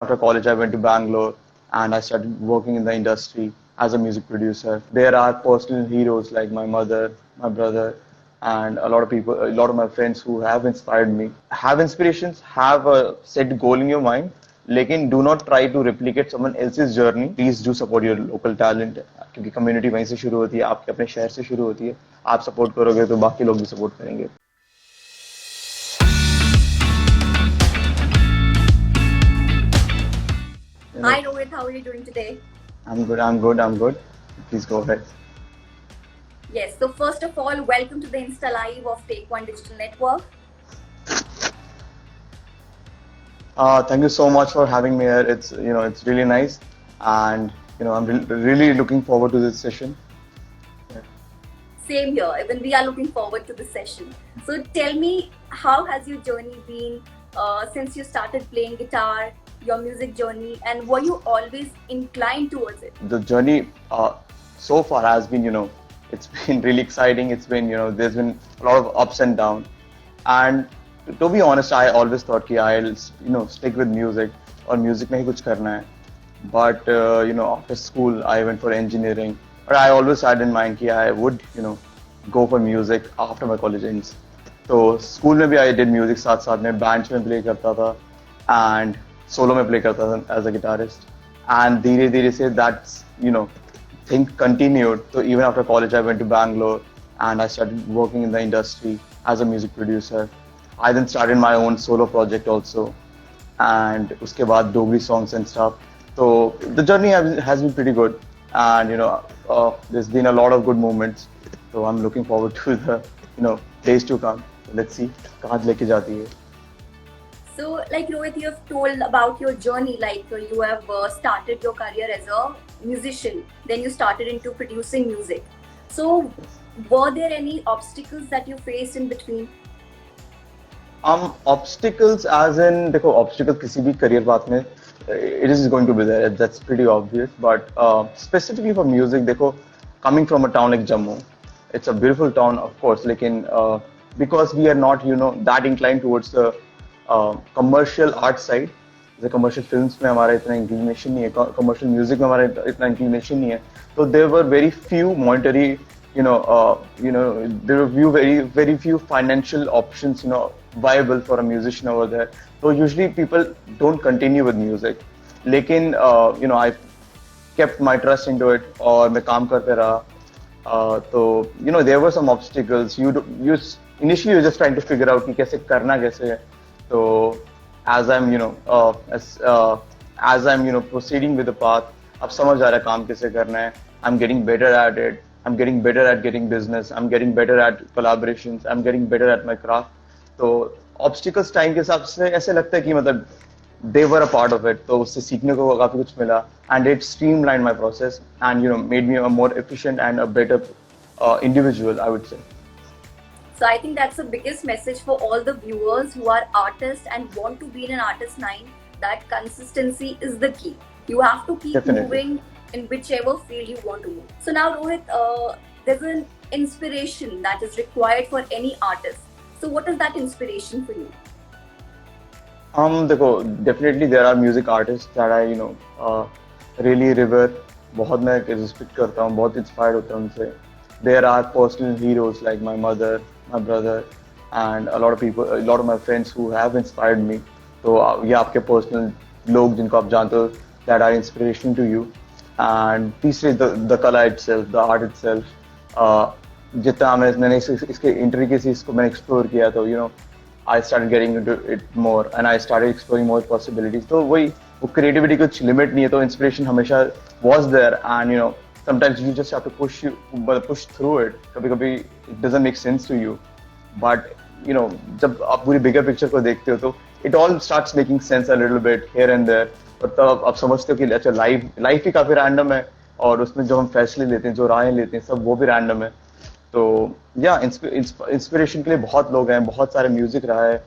After college, I went to Bangalore and I started working in the industry as a music producer. There are personal heroes like my mother, my brother, and a lot of people, a lot of my friends who have inspired me. Have inspirations, have a set goal in your mind, लेकिन do not try to replicate someone else's journey. Please do support your local talent क्योंकि community वहीं से शुरू होती है, आपके अपने शहर से शुरू होती है. आप support करोगे तो बाकी लोग भी support करेंगे. Hi Rohit, how are you doing today? I'm good. Please go ahead. Yes, so first of all, welcome to the Insta Live of Take One Digital Network. Thank you so much for having me here. It's really nice, and I'm really looking forward to this session. Same here, even we are looking forward to the session. So tell me, how has your journey been since you started playing guitar, your music journey, and were you always inclined towards it? The journey so far has been, it's been really exciting. It's been, there's been a lot of ups and downs, and to be honest, I always thought that I'll, stick with music or music में ही कुछ करना है. But after school, I went for engineering. But I always had in mind that I would, go for music after my college ends. So school में भी I did music साथ साथ में bands में play करता था and solo में play करता था as a guitarist. And धीरे धीरे से that's, thing continued. So even after college, I went to Bangalore and I started working in the industry as a music producer. I then started my own solo project also, and उसके बाद Dogri songs and stuff. So the journey has been pretty good, and there's been a lot of good moments. So I'm looking forward to the days to come. So let's see कहाँ लेके जाती है. So, like Rohit, you have told about your journey, like you have started your career as a musician, then you started into producing music. So, were there any obstacles that you faced in between? Obstacles as in देखो obstacles किसी भी career path में it is going to be there. That's pretty obvious. But specifically for music, देखो coming from a town like Jammu, it's a beautiful town, of course. लेकिन because we are not that inclined towards the commercial art side, the commercial films में हमारा इतना inclination नहीं है, commercial music में हमारा इतना inclination नहीं है. So there were very few monetary, there were very few financial options, viable for a musician over there. So usually people don't continue with music. लेकिन I kept my trust into it और मैं काम करते रहा. So there were some obstacles. Initially you're just trying to figure out कि कैसे करना कैसे है. So as I'm proceeding with the path, अब समझ आ रहा है काम कैसे करना है. I'm getting better at it. I'm getting better at getting business. I'm getting better at collaborations. I'm getting better at my craft. तो obstacles time के हिसाब से ऐसे लगता है कि मतलब they were a part of it. तो उससे सीखने को काफी कुछ मिला, and it streamlined my process and made me a more efficient and a better individual, I would say. So, I think that's the biggest message for all the viewers who are artists and want to be in an artist line, that consistency is the key. You have to keep Definitely. moving in whichever field you want to move. So now Rohit, there's an inspiration that is required for any artist. So what is that inspiration for you? देखो definitely there are music artists that I really revere. बहुत मैं respect करता हूँ, बहुत inspired होता हूँ उनसे. There are personal heroes like my mother, my brother, and a lot of people, a lot of my friends who have inspired me. तो ये आपके personal लोग जिनको आप जानते हो that are inspiration to you. And तीसरे the कला itself, the art itself. जितना मैंने इसके intricacies को मैंने explore किया तो I started getting into it more and I started exploring more possibilities. तो वही वो creativity कुछ limit नहीं है, तो inspiration हमेशा was there, and sometimes you just have to push through it. कभी-कभी it doesn't make sense to you, but जब आप पूरी bigger picture को देखते हो तो it all starts making sense a little bit here and there. और तब आप समझते हो कि अच्छा लाइफ ही काफी रैंडम है और उसमें जो हम फैसले लेते हैं, जो राहें लेते हैं, सब वो भी रैंडम है. तो इंस्पिरेशन के लिए बहुत लोग हैं, बहुत सारे म्यूजिक रहा है.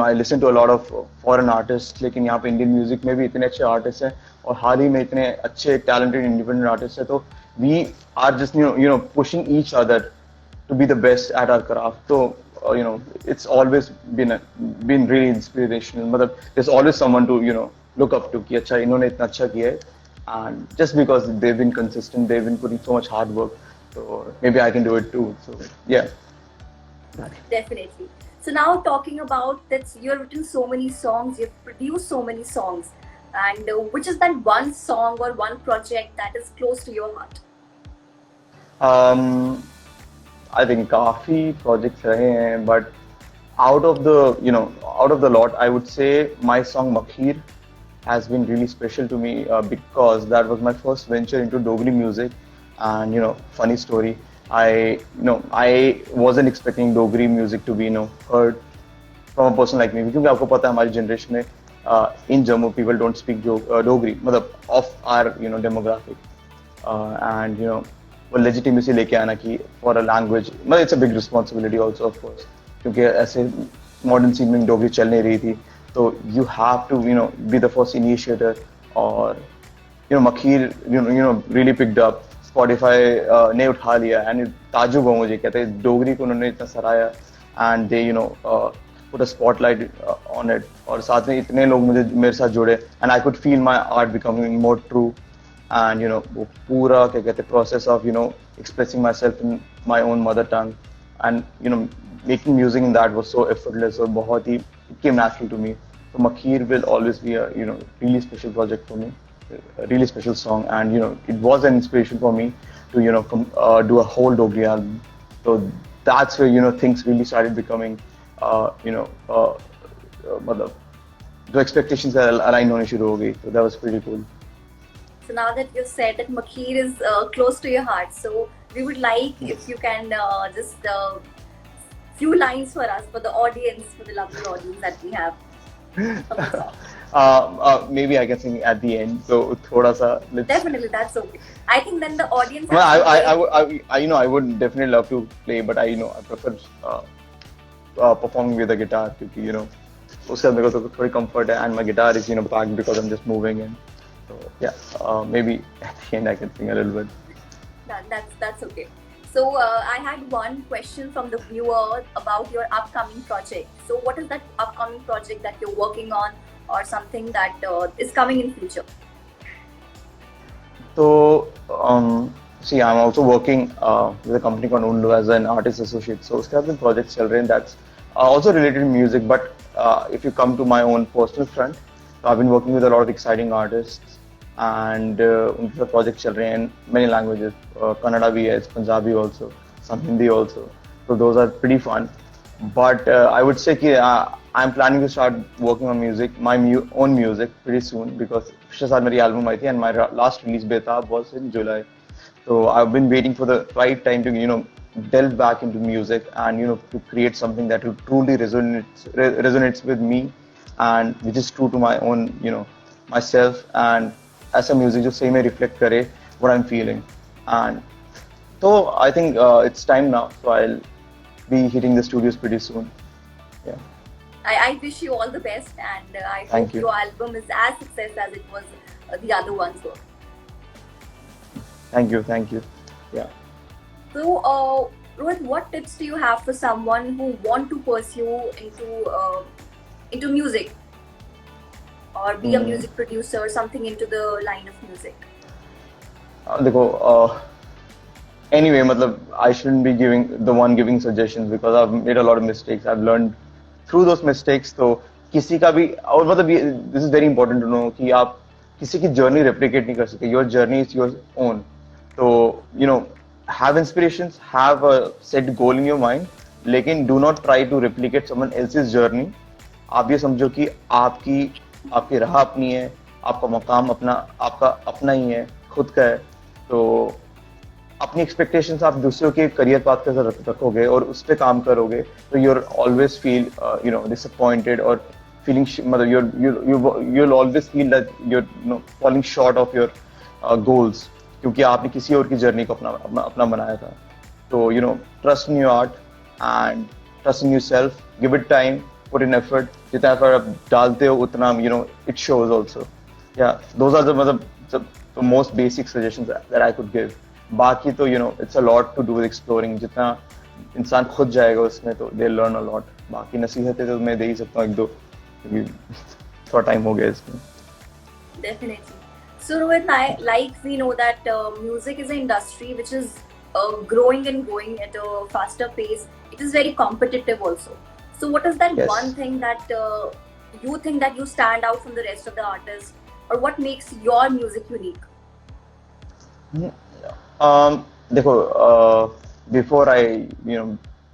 I listen to a lot of foreign artist, लेकिन यहाँ पे इंडियन म्यूजिक में भी इतने अच्छे आर्टिस्ट हैं और हाल ही में इतने अच्छे टैलेंटेड इंडिपेंडेंट आर्टिस्ट हैं. तो we are just pushing each other to be the best at our craft. तो it's always been really inspirational. There's always someone to look up to कि अच्छा इन्होंने इतना अच्छा किया है, and just because they've been consistent, they've been putting so much hard work, so maybe I can do it too. So yeah. Definitely. So now talking about that, you've written so many songs, you've produced so many songs, and which is that one song or one project that is close to your heart? Um, I think काफी projects रहे हैं, but out of the out of the lot, I would say my song Makhir has been really special to me because that was my first venture into Dogri music. And funny story, I wasn't expecting Dogri music to be heard from a person like me, क्योंकि आपको पता है हमारी generation में in Jammu people don't speak Dogri, मतलब of our demographic, and वो legitimacy लेके आना कि for a language, मतलब it's a big responsibility also of course, क्योंकि ऐसे modern scene में डोगरी चल नहीं रही थी, तो you have to be the first initiator. और मखीर really picked up, Spotify ने उठा लिया, and ताजुब हुआ मुझे, कहते हैं डोगरी को उन्होंने इतना सराहा, and they put a spotlight on it, और साथ में इतने लोग मेरे साथ जुड़े, and I could feel my art becoming more true. And वो पूरा क्या कहते हैं process of expressing myself in my own mother tongue, and making music in that was so effortless, और बहुत ही it came natural to me. So Makhir will always be a really special project for me, a really special song, and it was an inspiration for me to do a whole Dogri album. So that's where things really started becoming मतलब जो expectations align होने शुरू हो गई. So that was pretty cool. So now that you said that Makhir is close to your heart, so we would like if you can just few lines for us, for the audience, for the lovely audience that we have. Maybe I can sing at the end. So thoda sa. Definitely, that's okay. I think then the audience. Well, I would definitely love to play, but I prefer performing with a guitar, because उससे मेरे को तो थोड़ी comfort है, and my guitar is packed because I'm just moving in. So yeah, maybe at the end I can sing a little bit. That's okay. So I had one question from the viewer about your upcoming project. So what is that upcoming project that you're working on, or something that is coming in future? So see, I'm also working with a company called Unlu as an artist associate. So उसके साथ projects चल रहे हैं that's also related to music. But if you come to my own personal front, so I've been working with a lot of exciting artists, and उनके साथ projects चल रहे हैं in many languages. Kannada भी है, Punjabi also, some Hindi also. So those are pretty fun. But I would say कि I'm planning to start working on music, my own music pretty soon, because पिछले साल मेरी album आई थी, and my last release Betab was in July. So I've been waiting for the right time to delve back into music, and to create something that will truly resonates with me, and which is true to my own myself, and ऐसा music जो सही में reflect करे what I'm feeling. And so I think it's time now, so I'll be hitting the studios pretty soon. Yeah. I wish you all the best, and I hope your album is as success as it was the other ones were. Thank you. Yeah. So, Rohit, what tips do you have for someone who want to pursue into music, or be a music producer, something into the line of music? देखो, anyway, मतलब I shouldn't be the one giving suggestions, because I've made a lot of mistakes. I've learned through those mistakes. तो किसी का भी, और मतलब this is very important to know कि आप किसी की journey replicate नहीं कर सकते. Your journey is your own. So have inspirations, have a set goal in your mind, लेकिन do not try to replicate someone else's journey. आप ये समझो कि आपकी राह अपनी है, आपका मकाम आपका अपना ही है, खुद का है. तो अपनी एक्सपेक्टेशंस आप दूसरों के करियर पाथ के साथ रखोगे और उस पर काम करोगे, तो you'll always feel disappointed, और feeling मतलब you'll always feel that you're falling short of your goals, क्योंकि आपने किसी और की जर्नी को अपना बनाया था. तो trust in your art and trust in yourself, give it time, put in effort. जितना effort आप डालते हो उतना it shows also. Yeah, those are the most basic suggestions that I could give. बाकी तो it's a lot to do with exploring. जितना इंसान खुद जाएगा उसमें तो they'll learn a lot. बाकी नसीहतें तो मैं दे ही सकता हूँ एक दो, क्योंकि थोड़ा टाइम हो गया इसमें. Definitely. So, Rohit, like we know that music is an industry which is growing and growing at a faster pace. It is very competitive also. So, what is that one Yes. thing that you think that you stand out from the rest of the artists, or what makes your music unique? देखो, before I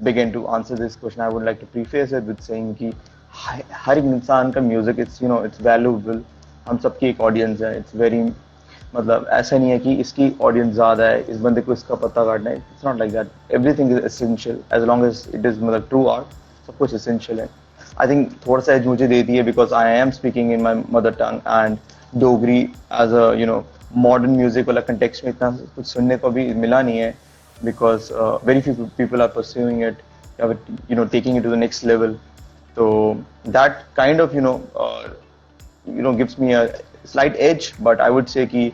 begin to answer this question, I would like to preface it with saying कि हर एक इंसान का music it's valuable. हम सबकी एक audience है. It's very, मतलब ऐसा नहीं है कि इसकी ऑडियंस ज्यादा है, इस बंदे को इसका पता काटना है. It's not like that. Everything is essential as long as it is, मतलब ट्रू आर्ट, सब कुछ एसेंशियल है. आई थिंक थोड़ा सा एज मुझे देती है because I am speaking in my mother tongue, and Dogri as a modern music वाला कंटेक्स्ट में इतना कुछ सुनने को भी मिला नहीं है, because very few people are pursuing it, taking it to the next level. So that kind of gives me a slight edge, but I would say कि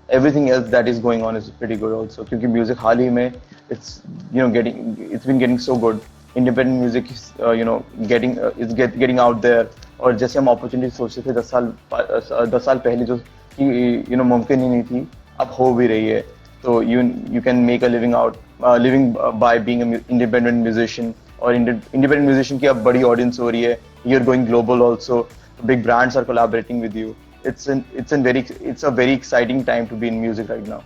everything else that is going on is pretty good also, क्योंकि music हाल ही में it's been getting so good. Independent music is getting out there. और जैसे हम opportunity सोचते थे 10 साल पहले, जो कि मुमकिन ही नहीं थी, अब हो भी रही है. So you can make a living by being an independent musician, और independent musician की अब बड़ी audience हो रही है. You're going global also. Big brands are collaborating with you. It's a very exciting time to be in music right now.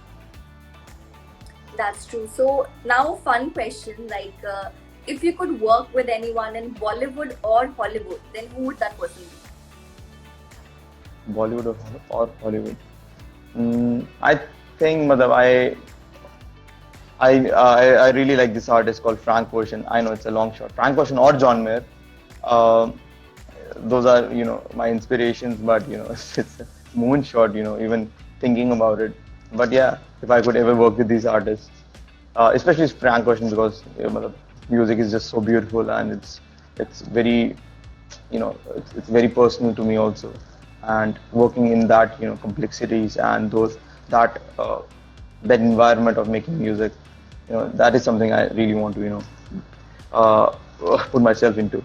That's true. So now, fun question: like, if you could work with anyone in Bollywood or Hollywood, then who would that person be? Bollywood or Hollywood? I think, मतलब I really like this artist called Frank Ocean. I know it's a long shot. Frank Ocean or John Mayer. Uh, those are my inspirations, but it's a moonshot. Even thinking about it. But yeah, if I could ever work with these artists, especially Frank Ocean, because मतलब music is just so beautiful, and it's very it's very personal to me also. And working in that complexities and that that environment of making music, that is something I really want to uh, put myself into.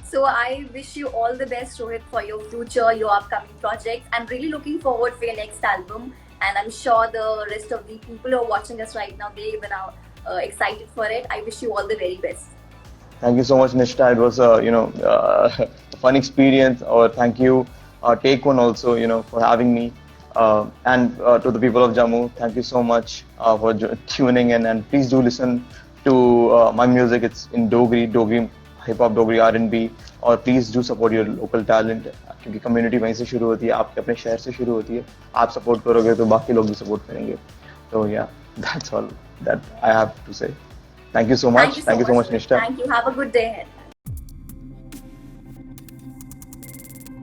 So I wish you all the best, Rohit, for your future, your upcoming projects. I'm really looking forward for your next album, and I'm sure the rest of the people who are watching us right now, they even are excited for it. I wish you all the very best. Thank you so much, Nishtha. It was a fun experience. Or thank you, Take One also, for having me. And to the people of Jammu, thank you so much for tuning in. And please do listen to my music. It's in Dogri hip hop, Dogri R&B. और please do support your local talent, क्योंकि community वहीं से शुरू होती है, आपके अपने शहर से शुरू होती है. आप सपोर्ट करोगे तो बाकी लोग भी सपोर्ट करेंगे. तो yeah, that's all that I have to say. Thank you so much. Thank you so Thank you so much, much, Rohit. Nishtha. Thank you. Have a good day ahead.